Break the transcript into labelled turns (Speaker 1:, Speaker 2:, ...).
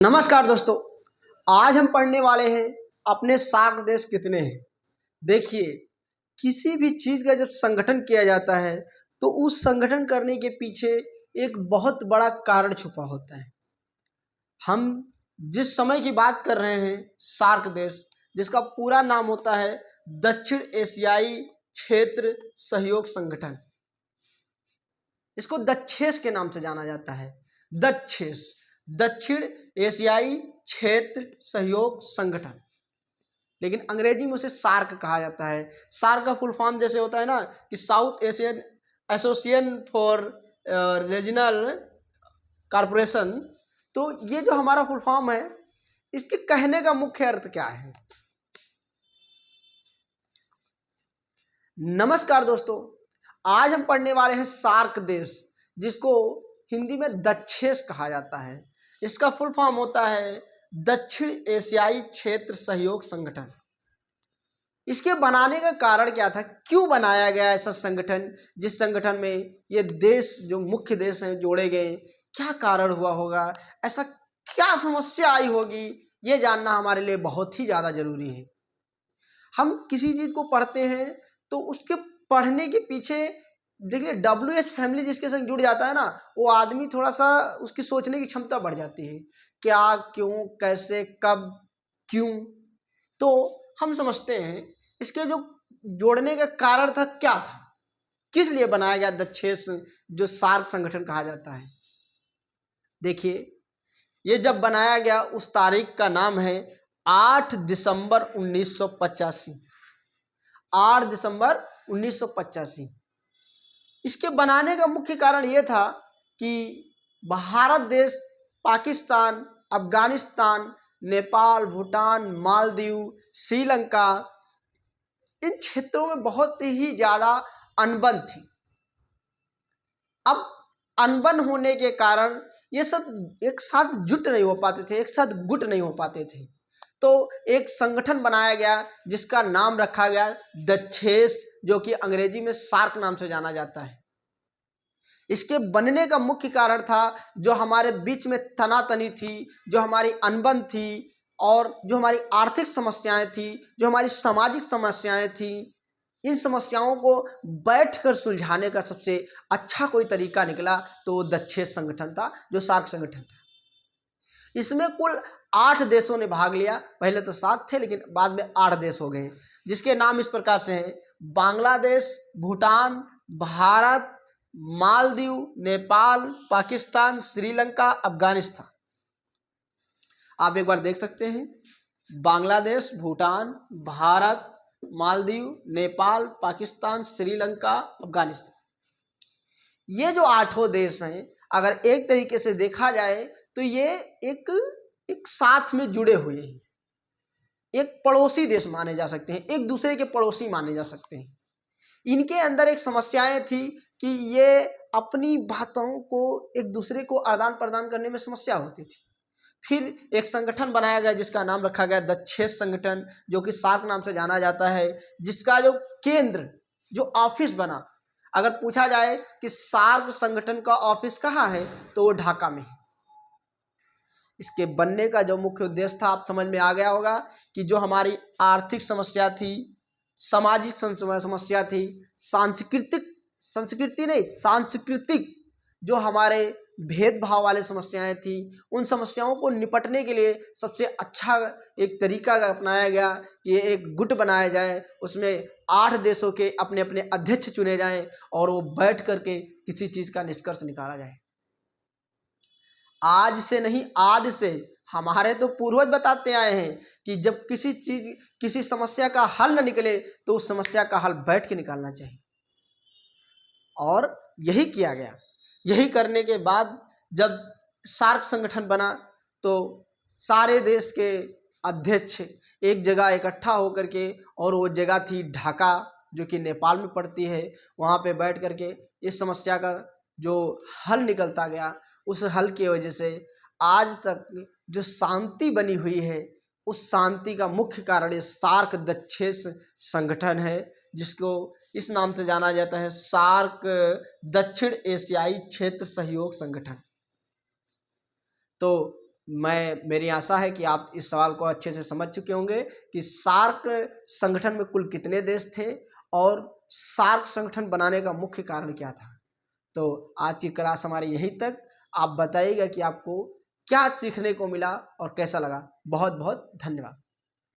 Speaker 1: नमस्कार दोस्तों। आज हम पढ़ने वाले हैं अपने सार्क देश कितने हैं। देखिए, किसी भी चीज़ का जब संगठन किया जाता है तो उस संगठन करने के पीछे एक बहुत बड़ा कारण छुपा होता है। हम जिस समय की बात कर रहे हैं, सार्क देश, जिसका पूरा नाम होता है दक्षिण एशियाई क्षेत्र सहयोग संगठन। इसको दक्षेस के नाम से जाना जाता है। दक्षेस, दक्षिण एशियाई क्षेत्र सहयोग संगठन, लेकिन अंग्रेजी में उसे सार्क कहा जाता है। सार्क का फुल फॉर्म जैसे होता है ना कि south Asian association for regional corporation. तो ये जो हमारा फुल फॉर्म है, इसके कहने का मुख्य अर्थ क्या है। नमस्कार दोस्तों, आज हम पढ़ने वाले हैं सार्क देश, जिसको हिंदी में दक्षेस कहा जाता है। इसका फुल फॉर्म होता है दक्षिण एशियाई क्षेत्र सहयोग संगठन। इसके बनाने का कारण क्या था, क्यों बनाया गया ऐसा संगठन, जिस संगठन में ये देश जो मुख्य देश हैं जोड़े गए, क्या कारण हुआ होगा, ऐसा क्या समस्या आई होगी, ये जानना हमारे लिए बहुत ही ज़्यादा जरूरी है। हम किसी चीज़ को पढ़ते हैं तो उसके पढ़ने के पीछे देखिए WH फैमिली जिसके संग जुड़ जाता है ना, वो आदमी थोड़ा सा उसकी सोचने की क्षमता बढ़ जाती है। क्या, क्यों, कैसे, कब, क्यों। तो हम समझते हैं इसके जो जोड़ने का कारण था, क्या था, किस लिए बनाया गया दक्षेस, जो सार्क संगठन कहा जाता है। देखिए, ये जब बनाया गया उस तारीख का नाम है 8 दिसंबर 1985। 8 दिसंबर 1985। इसके बनाने का मुख्य कारण ये था कि भारत देश, पाकिस्तान, अफगानिस्तान, नेपाल, भूटान, मालदीव, श्रीलंका, इन क्षेत्रों में बहुत ही ज़्यादा अनबन थी। अब अनबन होने के कारण ये सब एक साथ जुट नहीं हो पाते थे, एक साथ गुट नहीं हो पाते थे। तो एक संगठन बनाया गया जिसका नाम रखा गया दक्षेस, जो कि अंग्रेजी में सार्क नाम से जाना जाता है। इसके बनने का मुख्य कारण था जो हमारे बीच में तनातनी थी, जो हमारी अनबन थी, और जो हमारी आर्थिक समस्याएं थी, जो हमारी सामाजिक समस्याएं थी। इन समस्याओं को बैठकर सुलझाने का सबसे अच्छा कोई तरीका निकला तो वो दक्षेस संगठन था, जो सार्क संगठन था। इसमें कुल 8 देशों ने भाग लिया। पहले तो 7 थे, लेकिन बाद में 8 देश हो गए, जिसके नाम इस प्रकार से हैं: बांग्लादेश, भूटान, भारत, मालदीव, नेपाल, पाकिस्तान, श्रीलंका, अफगानिस्तान। आप एक बार देख सकते हैं, बांग्लादेश, भूटान, भारत, मालदीव, नेपाल, पाकिस्तान, श्रीलंका, अफगानिस्तान। ये जो 8 देश हैं, अगर एक तरीके से देखा जाए तो ये एक साथ में जुड़े हुए हैं, एक पड़ोसी देश माने जा सकते हैं, एक दूसरे के पड़ोसी माने जा सकते हैं। इनके अंदर एक समस्याएं थी कि ये अपनी बातों को एक दूसरे को आदान प्रदान करने में समस्या होती थी। फिर एक संगठन बनाया गया जिसका नाम रखा गया दक्षेस संगठन, जो कि सार्क नाम से जाना जाता है, जिसका जो केंद्र, जो ऑफिस बना, अगर पूछा जाए कि सार्क संगठन का ऑफिस कहाँ है तो वो ढाका में है। इसके बनने का जो मुख्य उद्देश्य था, आप समझ में आ गया होगा कि जो हमारी आर्थिक समस्या थी, सामाजिक समस्या थी, सांस्कृतिक जो हमारे भेदभाव वाले समस्याएं थी, उन समस्याओं को निपटने के लिए सबसे अच्छा एक तरीका अपनाया गया कि एक गुट बनाया जाए, उसमें 8 देशों के अपने अपने अध्यक्ष चुने जाएं और वो बैठ करके किसी चीज़ का निष्कर्ष निकाला जाए। आज से नहीं, आदि से हमारे तो पूर्वज बताते आए हैं कि जब किसी समस्या का हल न निकले तो उस समस्या का हल बैठ के निकालना चाहिए, और यही किया गया। यही करने के बाद जब सार्क संगठन बना तो सारे देश के अध्यक्ष एक जगह इकट्ठा होकर के, और वो जगह थी ढाका, जो कि नेपाल में पड़ती है, वहाँ पे बैठ करके इस समस्या का जो हल निकलता गया, उस हल की वजह से आज तक जो शांति बनी हुई है, उस शांति का मुख्य कारण ये सार्क दक्षेस संगठन है, जिसको इस नाम से जाना जाता है सार्क दक्षिण एशियाई क्षेत्र सहयोग संगठन। तो मेरी आशा है कि आप इस सवाल को अच्छे से समझ चुके होंगे कि सार्क संगठन में कुल कितने देश थे और सार्क संगठन बनाने का मुख्य कारण क्या था। तो आज की क्लास हमारी यहीं तक। आप बताइएगा कि आपको क्या सीखने को मिला और कैसा लगा। बहुत बहुत धन्यवाद।